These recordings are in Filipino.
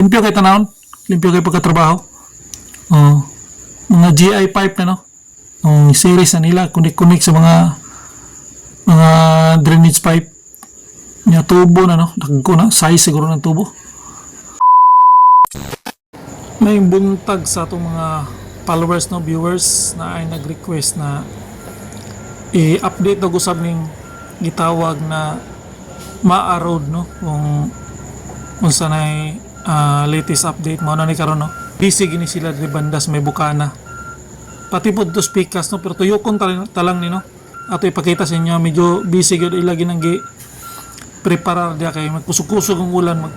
Limpyo kay tanawon, limpyo kay pagkatrabaho. Oh, mga GI pipe na no. Oh, series na nila connect sa mga drainage pipe. Nya tubo na no, dagko na size siguro ng tubo. May buntag sa atong mga followers no, viewers na ay nag-request na i-update og usab ning gitawag na Maa Road no, kung sanay latest update mo na ni karon no. Busy gini sila di bandas may bukana. Pati pod to speakers no, pero tuyokon talang ni no. Ato ipakita sa inyo medyo busy gyud ilagi nang gi preparar dia kay magkusog-kusog ang ulan mag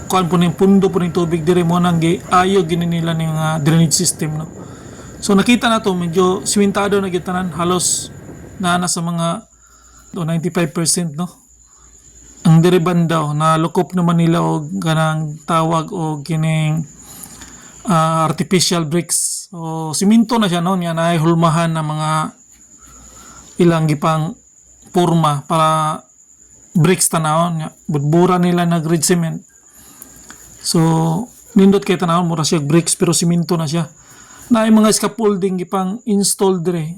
kuan po ning pundo po ning tubig dire mo nang gi ayo gini nila ning drainage system no. So nakita na to medyo simentado na gitanan halos na sa mga 95% no. Ang dire banda na lukop naman nila og kanang tawag og kining artificial bricks o simento na siya no, niya na hulmahan na mga ilang gipang porma para bricks tanawon niya budbura nila na grid cement. So nindot kay tanawon mura siya bricks pero simento na siya na ay mga scaffolding gipang install dire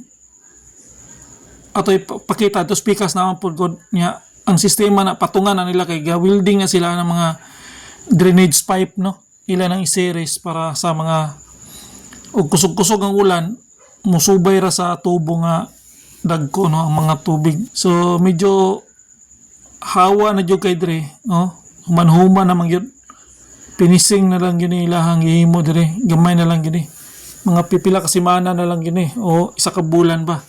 ato ipakita to speakers naman po niya ang sistema na patungan na nila kay welding na sila ng mga drainage pipe no, ilan ang series para sa mga og kusog-kusog ang ulan musubay ra sa tubo nga dagko no ang mga tubig. So medyo hawa na jud kay dire no, human-human na gyud finishing na lang gini ilahang gihimo dire gamay na lang gini mga pipila ka semana na lang gini o isa ka bulan ba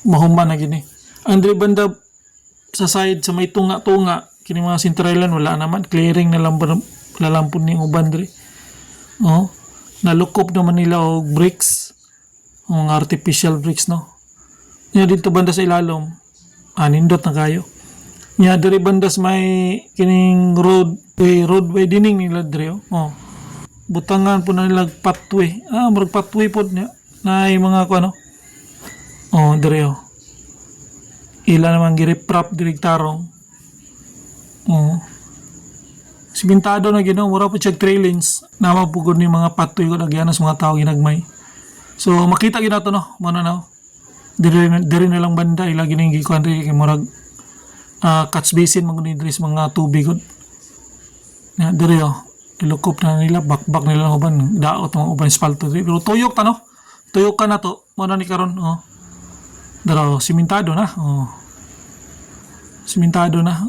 mahuman na gini. Ang dire banda sa side sa may tunga-tunga kini mga sentralan wala naman clearing na lang lalampon ning uban dire. Oh, nalukop naman nila og bricks, mga artificial bricks no. Nya dito banda sa ilalom, nindot na kayo. Nya dire banda sa may kining roadway dining nila dire oh. Butangan po na nila pathway. Murag pathway po niya na mga kuno. Oh, dire oh. Ila naman giriprap direktarong. Oh. Simentado na gino, mura po siya trail lanes. Nama pugod ni mga patoy ko nagyanas mga tao ginagmay. So makita gina to no, mano na. Dire na lang banda ila gining gikuan ri kay murag catch basin mga nidris mga tubig gud. Na dire oh, ilukop na nila bakbak nila ng uban, daot mga uban espalto dire. Pero tuyok ta no. Tuyok ka na to, mano ni karon oh. Daro simentado na. Oh. Simentado na.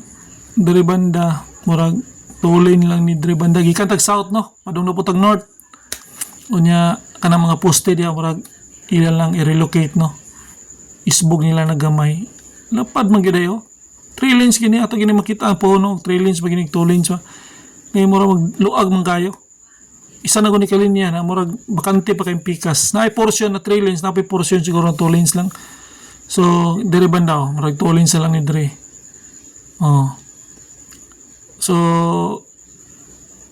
Dire banda murag tulin lang ni dire banda gikan tag south no. Padung na putag north. Unya kanang mga poste dia murag ilan lang i-relocate no. Isbog nila na gamay. Lapad man gyud ayo. 3 lanes gini ato gini makita po no. 3 lanes pa gini 2 lanes pa. Kay murag magluag man kayo. Isa na guni kalinya na murag bakante pa kay pikas. Na portion na 3 lanes, na portion siguro 2 lanes lang. So, dire banda oh, murag 2 lanes lang ni dire. Oh. So,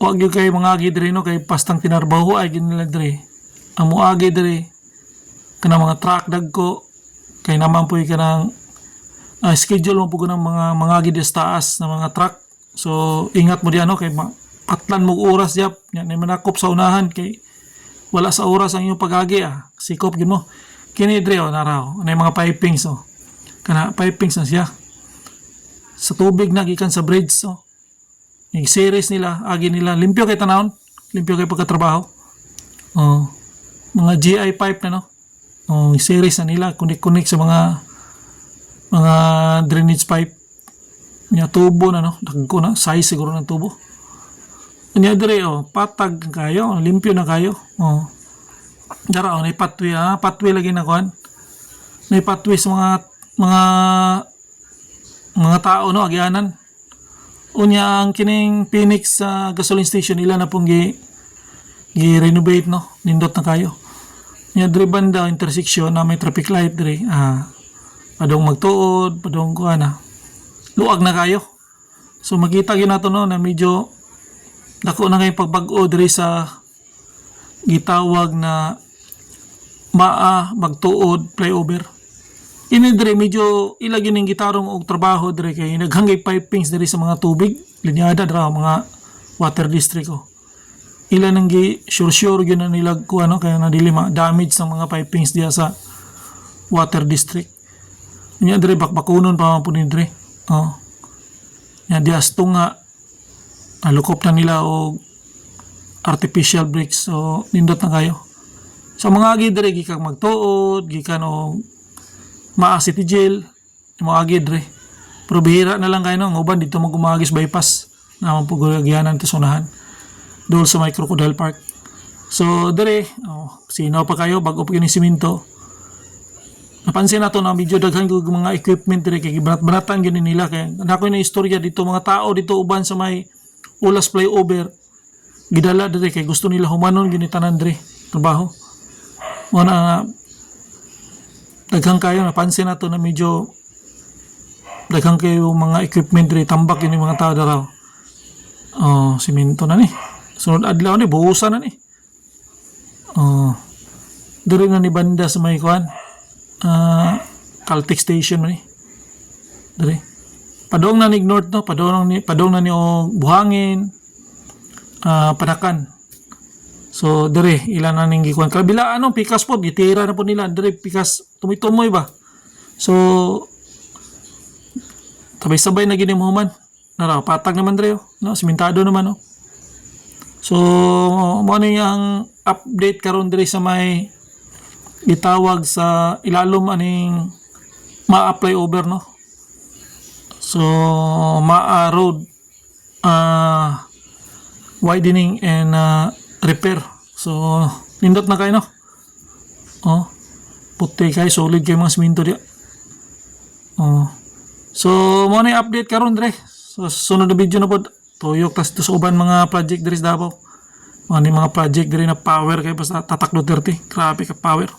wag yung kay mga agi dire no, kay pastang tinarbaho ay ginila dire. Ang muagi dire, kanang mga truck dagko, kay naman po yung kanang schedule mo po ng mga agi des taas na mga truck. So, ingat mo diyan no, kay patlan mo oras yap, yan ay manakop sa unahan, kay wala sa oras ang iyong pag-agi sikop gid mo. Kini dire naraw, anay mga pipings kana pipings na siya sa tubig na gikan sa bridge yung series nila agi nila limpyo kay tanawon, limpyo kay pagkatrabaho mga GI pipe na no series na nila connect sa mga drainage pipe nya tubo na no, dagko na size siguro ng tubo nya dire patag kayo, limpyo na kayo dara na patwi patwi lagi na kuan na patwi sa mga tao no agyanan unya ang kining Phoenix sa gasoline station ila na pong gi-renovate no nindot na kayo nya dire banda intersection na may traffic light dire padong magtuod padong kuan luag na kayo so makita gyud nato no na medyo dako na kay pagbag-o dire sa gitawag na magtuod flyover. Ini dire medyo ilagi ning gitarong og trabaho dire kay naghangay pipings dire sa mga tubig linyada dra mga water district ko. Ilan ang sure gyud na nila ko ano kaya na dili ma-damage ng mga pipings diya sa water district. Nya dire bakbakunon pa man po ni dire. Oh. Nya dias nga nalukop na nila og artificial bricks. So nindot na kayo. Sa mga agi dire gikan magtuod, gikan og ma-city jail, mga agi dire. Pero bihira na lang kayo no, uban dito mo gumagis bypass. Naman po gagyanan to sunahan. Doon sa may Crocodile Park. So dire, sino pa kayo bago pa kini siminto. Napansin nato na medyo daghan ko mga equipment dire kay banat-banatan gyud nila kay nako na istorya dito mga tao dito uban sa may Ulas flyover. Gidala dire kay gusto nila humanon gyud ni tanan dire trabaho. Wala daghan kayo napansin nato na medyo daghan kayo mga equipment dire tambak yun yung mga tao daraw. Siminto na ni. Sunod adlaw ni buhusan na ni. Dire na ni banda sa may kuan. Caltech station man ni. Dire. Padong na ni north no, padong na ni og buhangin. Padakan. So dire ilan na ning gikuan. Kabila anong pikas po gitira na po nila dire pikas tumitomoy ba. So sabay-sabay na gini mo man. Nara patag naman dire no, simentado naman no. So mo ni ang update karon dire sa may gitawag sa ilalom aning ma-apply over no. So ma-road widening and repair. So nindot na kayo no. Puti kayo solid kayo mga siminto diya. So mo ni update karon dire. So sunod na video na po tuyok tas to sa uban mga project dire sa Davao. Mga project dire na power kay basta Tatak Duterte. Grabe ka power.